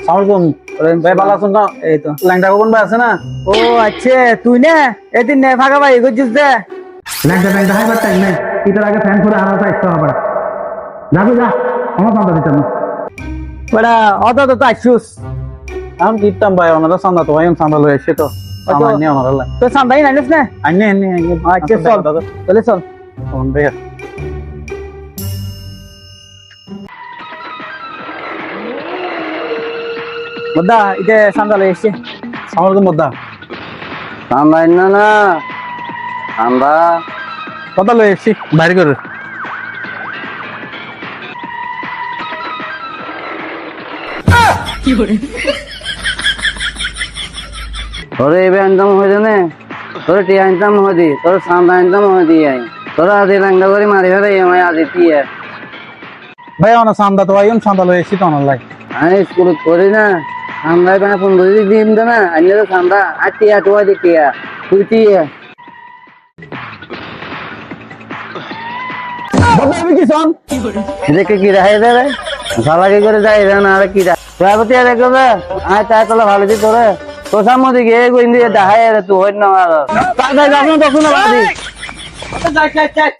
সালামালাইকুম ভাই ভালো আছেন না? এই তো ল্যাংটা কোন ভাই আছে না? ও আচ্ছা তুই না এদিন নে ফাঁকা ভাই করছিস যে ল্যাংটা হাইবার টাইম নাই এটার আগে ফ্যান করে আনার চাইতে হবে যাবি যা আমার চান্দা দিতাম না বড়া অত তো আসছিস আমি দিতাম ভাই ওনারা চান্দা তো ভাই আমি চান্দা লয়ে এসে তো আমার নিয়ে ওনারা লাই তো সান্দাই নাইলিস না আইনে আইনে আইনে আচ্ছা চল চলে চল ফোন ভাই বদা ইতে সান্দা লই এসছে সালামালাইকুম মোদ্দা চান্দা না না চান্দা কথা লয়ে এসছি বাইরে করে তোর এবে আনতাম হয়ে না তোর টি আনতাম হদি তোর চান্দা আনতাম হদি আই তোরা আদি লাংদা করে মারি ফেলে আমায় আদি টিয়ে ভাই ওনা চান্দা তো ভাই আমি চান্দা লয়ে এসছি তো ওনার লাই আমি স্কুলত করি না চান্দায় মানে ফোন করে দিম তো না আনিয়ে তো চান্দা আর টিয়া টোয়া দি টিয়া তুই টিয়ে বদা আমি কি শোন এদেরকে কি রাখাই দেবে সালাকি করে যাই না আর কি রাখতে দেখবে আয় তাই তোলা ভালো দি তোরে তোর সামনে গিয়ে গোয়েন্দি দেখাই তুই হই না আর তাই যাবো তখন যাই যাই যাই